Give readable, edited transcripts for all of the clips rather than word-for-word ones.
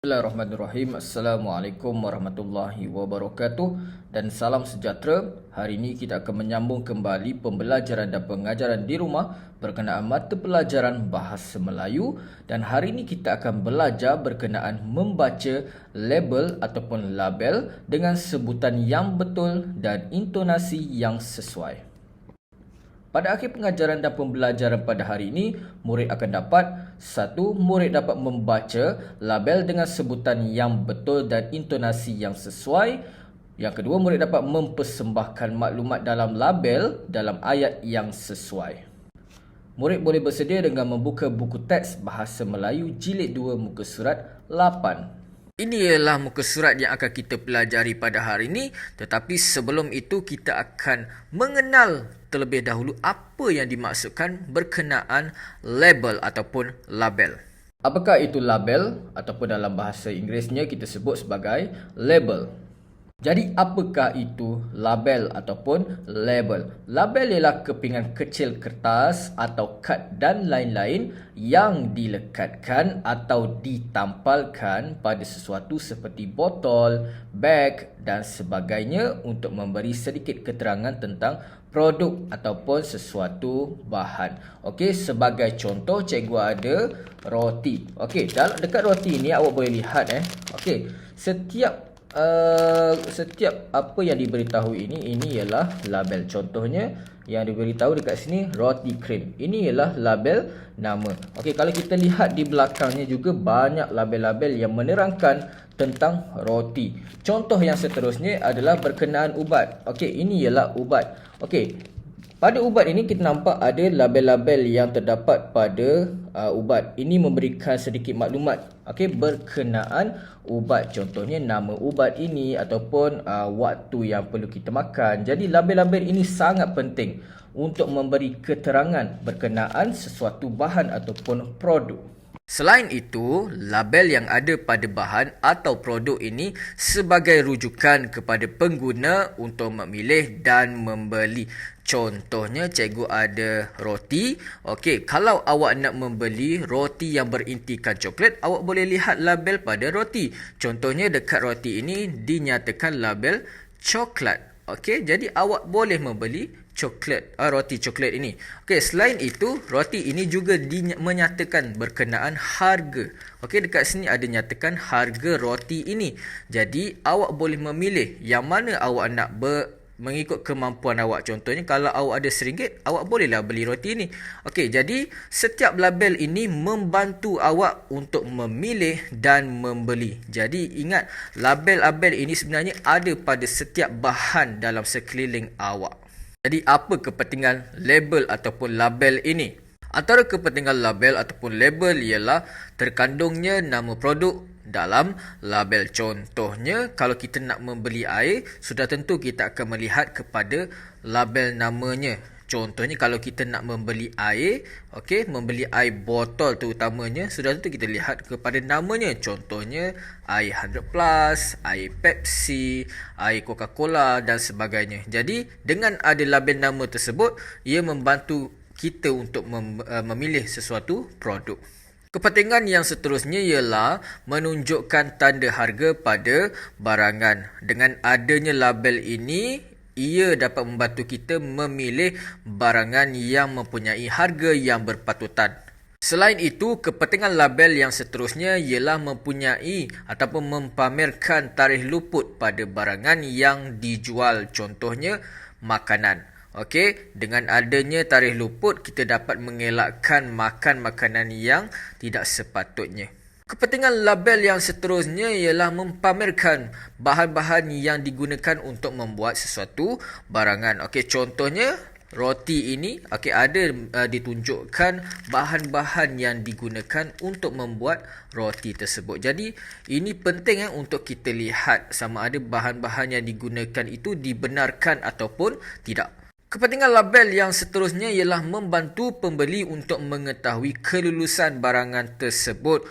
Bismillahirrahmanirrahim. Assalamualaikum warahmatullahi wabarakatuh dan salam sejahtera. Hari ini kita akan menyambung kembali pembelajaran dan pengajaran di rumah berkenaan mata pelajaran Bahasa Melayu, dan hari ini kita akan belajar berkenaan membaca label ataupun label dengan sebutan yang betul dan intonasi yang sesuai. Pada akhir pengajaran dan pembelajaran pada hari ini, murid akan dapat: 1. Murid dapat membaca label dengan sebutan yang betul dan intonasi yang sesuai. Yang kedua, murid dapat mempersembahkan maklumat dalam label dalam ayat yang sesuai. Murid boleh bersedia dengan membuka buku teks Bahasa Melayu Jilid 2 muka surat 8. Ini ialah muka surat yang akan kita pelajari pada hari ini. Tetapi sebelum itu kita akan mengenal terlebih dahulu apa yang dimaksudkan berkenaan label ataupun label. Apakah itu label ataupun dalam bahasa Inggerisnya kita sebut sebagai label. Jadi apakah itu label ataupun label? Label ialah kepingan kecil kertas atau kad dan lain-lain yang dilekatkan atau ditampalkan pada sesuatu seperti botol, beg dan sebagainya untuk memberi sedikit keterangan tentang produk ataupun sesuatu bahan. Okey, sebagai contoh cikgu ada roti. Okey, dekat roti ini awak boleh lihat Okey, setiap apa yang diberitahu ini ialah label. Contohnya yang diberitahu dekat sini roti krim. Ini ialah label nama. Okey, kalau kita lihat di belakangnya juga banyak label-label yang menerangkan tentang roti. Contoh yang seterusnya adalah berkenaan ubat. Okey, ini ialah ubat. Okey, pada ubat ini kita nampak ada label-label yang terdapat pada ubat. Ini memberikan sedikit maklumat berkenaan ubat. Contohnya nama ubat ini ataupun waktu yang perlu kita makan. Jadi label-label ini sangat penting untuk memberi keterangan berkenaan sesuatu bahan ataupun produk. Selain itu, label yang ada pada bahan atau produk ini sebagai rujukan kepada pengguna untuk memilih dan membeli. Contohnya, cikgu ada roti. Okey, kalau awak nak membeli roti yang berintikan coklat, awak boleh lihat label pada roti. Contohnya, dekat roti ini dinyatakan label coklat. Okey, jadi awak boleh membeli roti coklat ini. Okey, selain itu, roti ini juga menyatakan berkenaan harga. Okey, dekat sini ada nyatakan harga roti ini. Jadi, awak boleh memilih yang mana awak nak mengikut kemampuan awak. Contohnya, kalau awak ada RM1, awak bolehlah beli roti ini. Okey, jadi setiap label ini membantu awak untuk memilih dan membeli. Jadi, ingat, label-label ini sebenarnya ada pada setiap bahan dalam sekeliling awak. Jadi, apa kepentingan label ataupun label ini? Antara kepentingan label ataupun label ialah terkandungnya nama produk dalam label. Contohnya, kalau kita nak membeli air, sudah tentu kita akan melihat kepada label namanya. Contohnya, kalau kita nak membeli air, membeli air botol terutamanya, sudah tentu kita lihat kepada namanya. Contohnya, air 100+, air Pepsi, air Coca-Cola dan sebagainya. Jadi, dengan ada label nama tersebut, ia membantu kita untuk memilih sesuatu produk. Kepentingan yang seterusnya ialah menunjukkan tanda harga pada barangan. Dengan adanya label ini, ia dapat membantu kita memilih barangan yang mempunyai harga yang berpatutan. Selain itu, kepentingan label yang seterusnya ialah mempunyai ataupun mempamerkan tarikh luput pada barangan yang dijual. Contohnya, makanan. Okey, dengan adanya tarikh luput, kita dapat mengelakkan makan makanan yang tidak sepatutnya. Kepentingan label yang seterusnya ialah mempamerkan bahan-bahan yang digunakan untuk membuat sesuatu barangan. Okey, contohnya roti ini ada ditunjukkan bahan-bahan yang digunakan untuk membuat roti tersebut. Jadi ini penting untuk kita lihat sama ada bahan-bahan yang digunakan itu dibenarkan ataupun tidak. Kepentingan label yang seterusnya ialah membantu pembeli untuk mengetahui kelulusan barangan tersebut.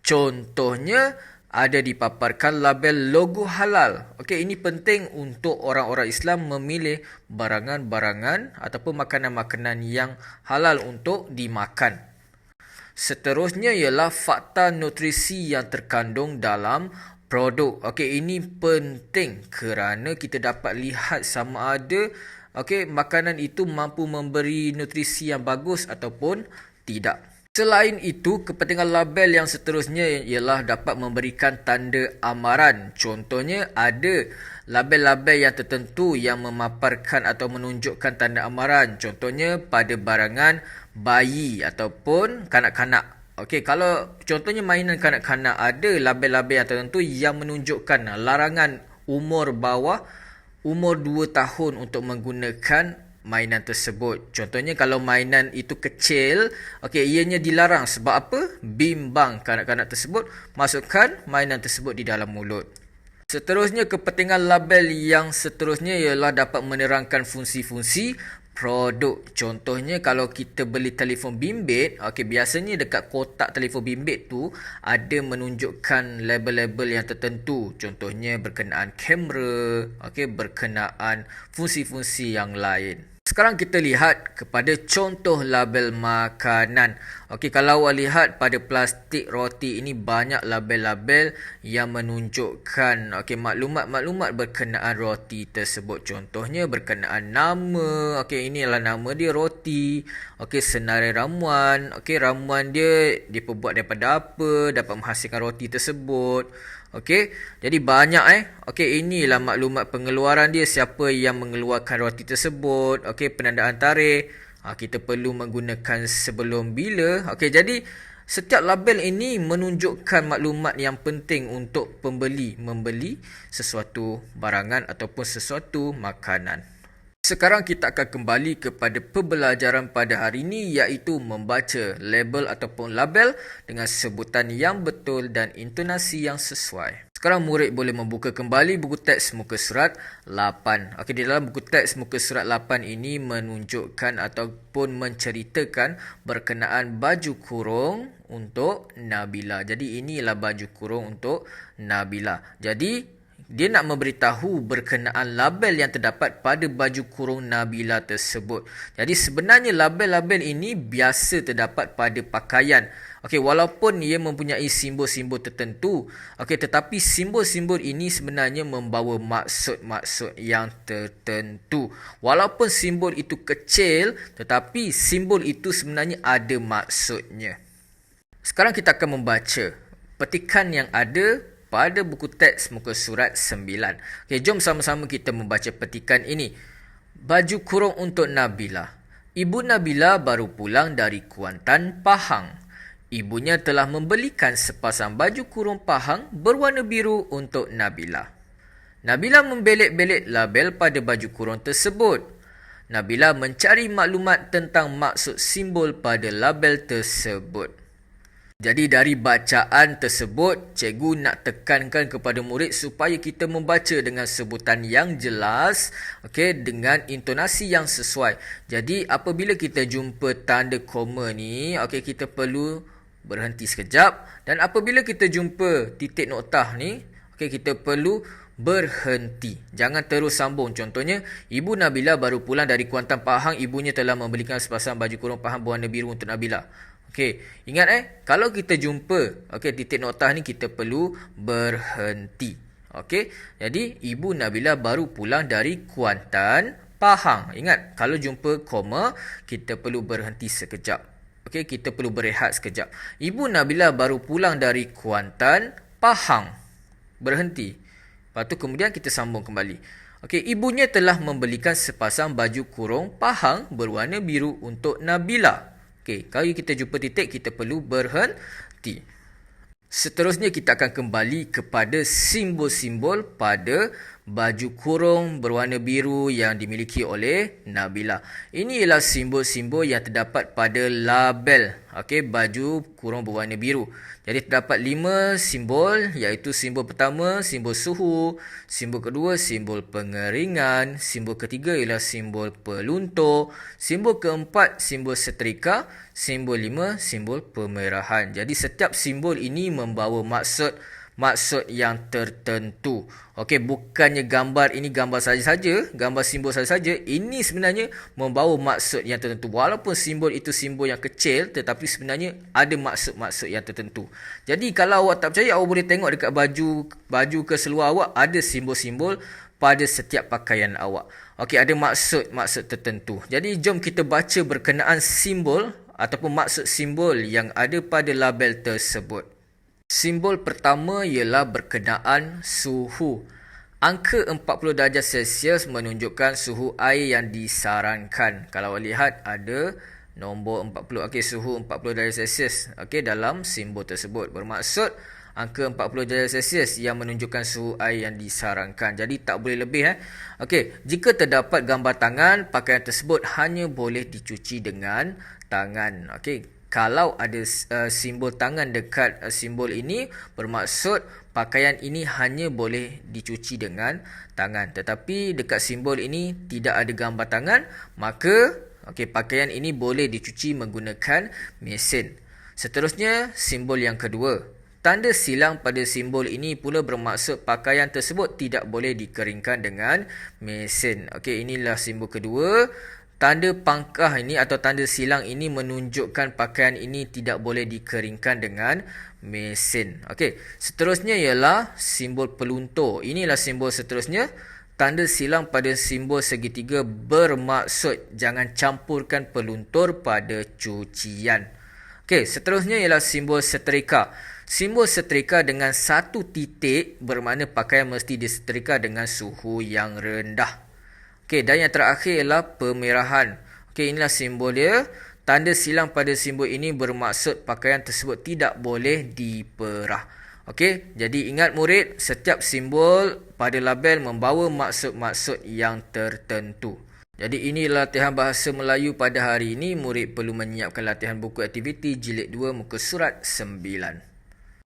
Contohnya, ada dipaparkan label logo halal. Okey, ini penting untuk orang-orang Islam memilih barangan-barangan ataupun makanan-makanan yang halal untuk dimakan. Seterusnya ialah fakta nutrisi yang terkandung dalam produk. Okey, ini penting kerana kita dapat lihat sama ada makanan itu mampu memberi nutrisi yang bagus ataupun tidak. Selain itu, kepentingan label yang seterusnya ialah dapat memberikan tanda amaran. Contohnya, ada label-label yang tertentu yang memaparkan atau menunjukkan tanda amaran. Contohnya, pada barangan bayi ataupun kanak-kanak. Okey, kalau contohnya mainan kanak-kanak, ada label-label yang tertentu yang menunjukkan larangan umur bawah umur 2 tahun untuk menggunakan mainan tersebut. Contohnya kalau mainan itu kecil, ianya dilarang. Sebab apa? Bimbang kanak-kanak tersebut masukkan mainan tersebut di dalam mulut. Seterusnya, kepentingan label yang seterusnya ialah dapat menerangkan fungsi-fungsi produk. Contohnya kalau kita beli telefon bimbit, biasanya dekat kotak telefon bimbit tu ada menunjukkan label-label yang tertentu. Contohnya berkenaan kamera, berkenaan fungsi-fungsi yang lain. Sekarang kita lihat kepada contoh label makanan. Kalau awak lihat pada plastik roti ini banyak label-label yang menunjukkan maklumat-maklumat berkenaan roti tersebut. Contohnya berkenaan nama. Ini adalah nama dia roti. Senarai ramuan. Ramuan dia diperbuat daripada apa, dapat menghasilkan roti tersebut. Jadi banyak inilah maklumat pengeluaran dia, siapa yang mengeluarkan roti tersebut, penandaan tarikh, kita perlu menggunakan sebelum bila. Jadi setiap label ini menunjukkan maklumat yang penting untuk pembeli membeli sesuatu barangan ataupun sesuatu makanan. Sekarang kita akan kembali kepada pembelajaran pada hari ini, iaitu membaca label ataupun label dengan sebutan yang betul dan intonasi yang sesuai. Sekarang murid boleh membuka kembali buku teks muka surat 8. Di dalam buku teks muka surat 8 ini menunjukkan ataupun menceritakan berkenaan baju kurung untuk Nabila. Jadi inilah baju kurung untuk Nabila. Jadi dia nak memberitahu berkenaan label yang terdapat pada baju kurung Nabila tersebut. Jadi sebenarnya label-label ini biasa terdapat pada pakaian. Walaupun ia mempunyai simbol-simbol tertentu, tetapi simbol-simbol ini sebenarnya membawa maksud-maksud yang tertentu. Walaupun simbol itu kecil, tetapi simbol itu sebenarnya ada maksudnya. Sekarang kita akan membaca petikan yang ada pada buku teks muka surat 9. Jom sama-sama kita membaca petikan ini. Baju kurung untuk Nabila. Ibu Nabila baru pulang dari Kuantan, Pahang. Ibunya telah membelikan sepasang baju kurung Pahang berwarna biru untuk Nabila. Nabila membelik-belik label pada baju kurung tersebut. Nabila mencari maklumat tentang maksud simbol pada label tersebut. Jadi dari bacaan tersebut, cikgu nak tekankan kepada murid supaya kita membaca dengan sebutan yang jelas, dengan intonasi yang sesuai. Jadi apabila kita jumpa tanda koma ni, kita perlu berhenti sekejap, dan apabila kita jumpa titik noktah ni, kita perlu berhenti. Jangan terus sambung. Contohnya, Ibu Nabila baru pulang dari Kuantan, Pahang. Ibunya telah membelikan sepasang baju kurung Pahang berwarna biru untuk Nabila. Ingat kalau kita jumpa titik noktah ni, kita perlu berhenti. Jadi Ibu Nabila baru pulang dari Kuantan, Pahang. Ingat, kalau jumpa koma, kita perlu berhenti sekejap. Kita perlu berehat sekejap. Ibu Nabila baru pulang dari Kuantan, Pahang. Berhenti. Lepas tu kemudian kita sambung kembali. Ibunya telah membelikan sepasang baju kurung Pahang berwarna biru untuk Nabila. Kalau kita jumpa titik, kita perlu berhenti. Seterusnya kita akan kembali kepada simbol-simbol pada baju kurung berwarna biru yang dimiliki oleh Nabila. Ini ialah simbol-simbol yang terdapat pada label baju kurung berwarna biru. Jadi terdapat 5 simbol, iaitu simbol pertama simbol suhu, simbol kedua simbol pengeringan, simbol ketiga ialah simbol peluntur, simbol keempat simbol setrika, simbol 5 simbol pemerahan. Jadi setiap simbol ini membawa maksud maksud yang tertentu. Okey, bukannya gambar ini gambar saja-saja, gambar simbol saja-saja, ini sebenarnya membawa maksud yang tertentu. Walaupun simbol itu simbol yang kecil, tetapi sebenarnya ada maksud-maksud yang tertentu. Jadi kalau awak tak percaya, awak boleh tengok dekat baju ke seluar awak, ada simbol-simbol pada setiap pakaian awak. Okey, ada maksud-maksud tertentu. Jadi jom kita baca berkenaan simbol ataupun maksud simbol yang ada pada label tersebut. Simbol pertama ialah berkenaan suhu. Angka 40 darjah Celsius menunjukkan suhu air yang disarankan. Kalau awak lihat ada nombor 40, okey, suhu 40 darjah Celsius, okey, dalam simbol tersebut. Bermaksud angka 40 darjah Celsius yang menunjukkan suhu air yang disarankan. Jadi tak boleh lebih. Okey, jika terdapat gambar tangan, pakaian tersebut hanya boleh dicuci dengan tangan. Okey, kalau ada simbol tangan dekat simbol ini, bermaksud pakaian ini hanya boleh dicuci dengan tangan. Tetapi dekat simbol ini tidak ada gambar tangan, maka pakaian ini boleh dicuci menggunakan mesin. Seterusnya, simbol yang kedua. Tanda silang pada simbol ini pula bermaksud pakaian tersebut tidak boleh dikeringkan dengan mesin. Okey, inilah simbol kedua. Tanda pangkah ini atau tanda silang ini menunjukkan pakaian ini tidak boleh dikeringkan dengan mesin. Okey, seterusnya ialah simbol peluntur. Inilah simbol seterusnya. Tanda silang pada simbol segitiga bermaksud jangan campurkan peluntur pada cucian. Okey, seterusnya ialah simbol setrika. Simbol setrika dengan satu titik bermakna pakaian mesti disetrika dengan suhu yang rendah. Okey, dan yang terakhir ialah pemerahan. Okey, inilah simbol dia. Tanda silang pada simbol ini bermaksud pakaian tersebut tidak boleh diperah. Okey, jadi ingat murid, setiap simbol pada label membawa maksud-maksud yang tertentu. Jadi inilah latihan bahasa Melayu pada hari ini. Murid perlu menyiapkan latihan buku aktiviti jilid 2 muka surat 9.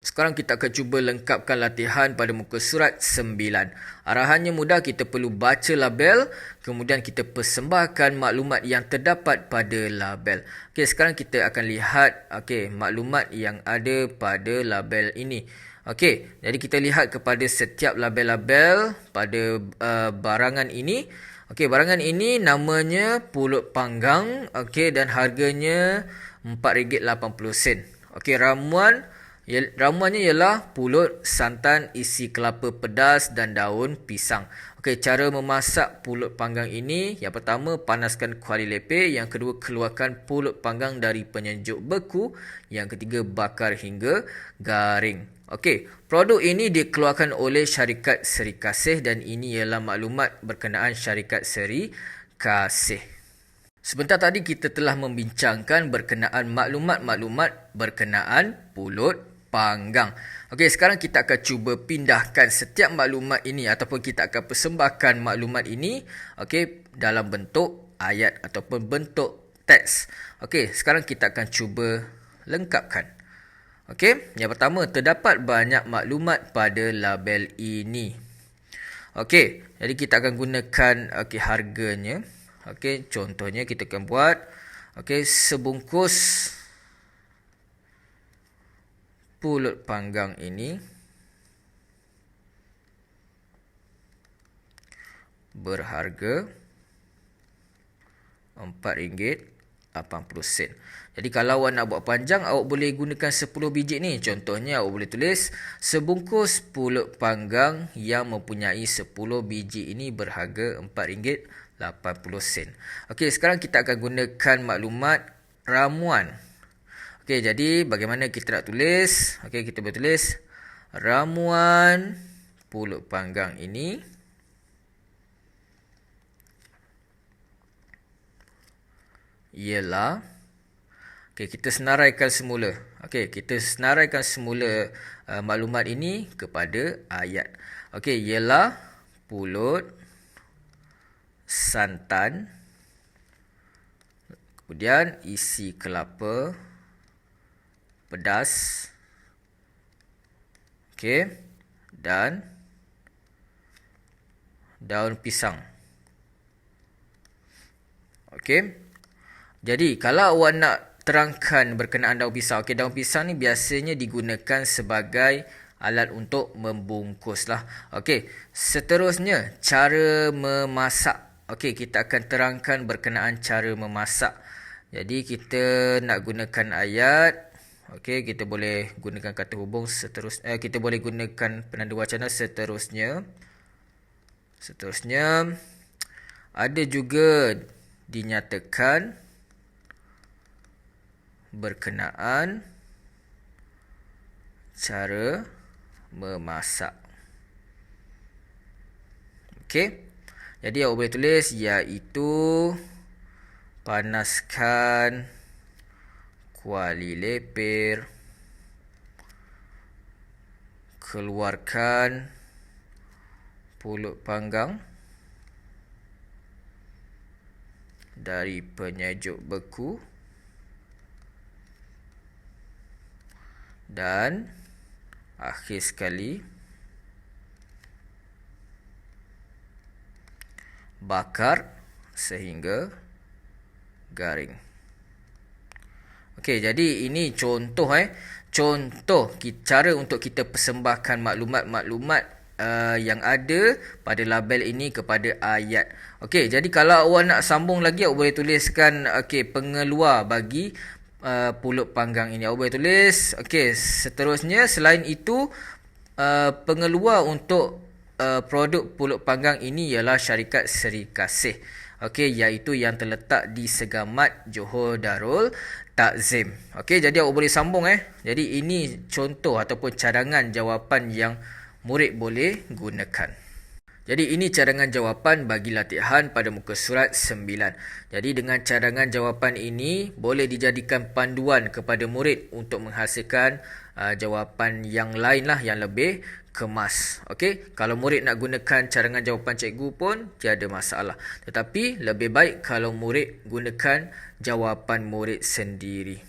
Sekarang kita akan cuba lengkapkan latihan pada muka surat 9. Arahannya mudah, kita perlu baca label, kemudian kita persembahkan maklumat yang terdapat pada label. Okey, sekarang kita akan lihat maklumat yang ada pada label ini. Okey, jadi kita lihat kepada setiap label-label pada barangan ini. Okey, barangan ini namanya pulut panggang, dan harganya RM4.80. Okey, ramuannya ialah pulut santan isi kelapa pedas dan daun pisang. Okey, cara memasak pulut panggang ini, yang pertama panaskan kuali lepeh, yang kedua keluarkan pulut panggang dari penyejuk beku, yang ketiga bakar hingga garing. Okey, produk ini dikeluarkan oleh syarikat Seri Kasih dan ini ialah maklumat berkenaan syarikat Seri Kasih. Sebentar tadi kita telah membincangkan berkenaan maklumat-maklumat berkenaan pulut panggang. Okey, sekarang kita akan cuba pindahkan setiap maklumat ini ataupun kita akan persembahkan maklumat ini dalam bentuk ayat ataupun bentuk teks. Okey, sekarang kita akan cuba lengkapkan. Okey, yang pertama, terdapat banyak maklumat pada label ini. Okey, jadi kita akan gunakan harganya. Okey, contohnya kita akan buat sebungkus pulut panggang ini berharga RM4.80. Jadi kalau awak nak buat panjang, awak boleh gunakan 10 biji ni. Contohnya awak boleh tulis sebungkus pulut panggang yang mempunyai 10 biji ini berharga RM4.80. Okey, sekarang kita akan gunakan maklumat ramuan. Okey, jadi bagaimana kita nak tulis? Okey, kita boleh tulis ramuan pulut panggang ini ialah, kita senaraikan semula. Kita senaraikan semula maklumat ini kepada ayat. Ialah pulut santan, kemudian isi kelapa pedas, dan daun pisang. Jadi kalau awak nak terangkan berkenaan daun pisang, daun pisang ni biasanya digunakan sebagai alat untuk membungkus lah. Okey, seterusnya cara memasak. Okey, kita akan terangkan berkenaan cara memasak. Jadi kita nak gunakan ayat. Okey, kita boleh gunakan kata hubung kita boleh gunakan penanda wacana seterusnya. Seterusnya ada juga dinyatakan berkenaan cara memasak. Okey. Jadi awak boleh tulis iaitu panaskan kuali lepir, keluarkan pulut panggang dari penyejuk beku dan akhir sekali bakar sehingga garing. Okey, jadi ini contoh contoh cara untuk kita persembahkan maklumat-maklumat yang ada pada label ini kepada ayat. Okey, jadi kalau awak nak sambung lagi, awak boleh tuliskan pengeluar bagi pulut panggang ini. Awak boleh tulis seterusnya selain itu pengeluar untuk produk pulut panggang ini ialah syarikat Seri Kasih. Iaitu yang terletak di Segamat, Johor Darul Takzim. Jadi awak boleh sambung Jadi ini contoh ataupun cadangan jawapan yang murid boleh gunakan. Jadi ini cadangan jawapan bagi latihan pada muka surat 9. Jadi dengan cadangan jawapan ini boleh dijadikan panduan kepada murid untuk menghasilkan jawapan yang lain lah, yang lebih kemas. Kalau murid nak gunakan cadangan jawapan cikgu pun tiada masalah. Tetapi lebih baik kalau murid gunakan jawapan murid sendiri.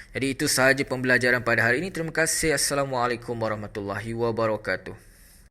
Jadi itu sahaja pembelajaran pada hari ini. Terima kasih. Assalamualaikum warahmatullahi wabarakatuh.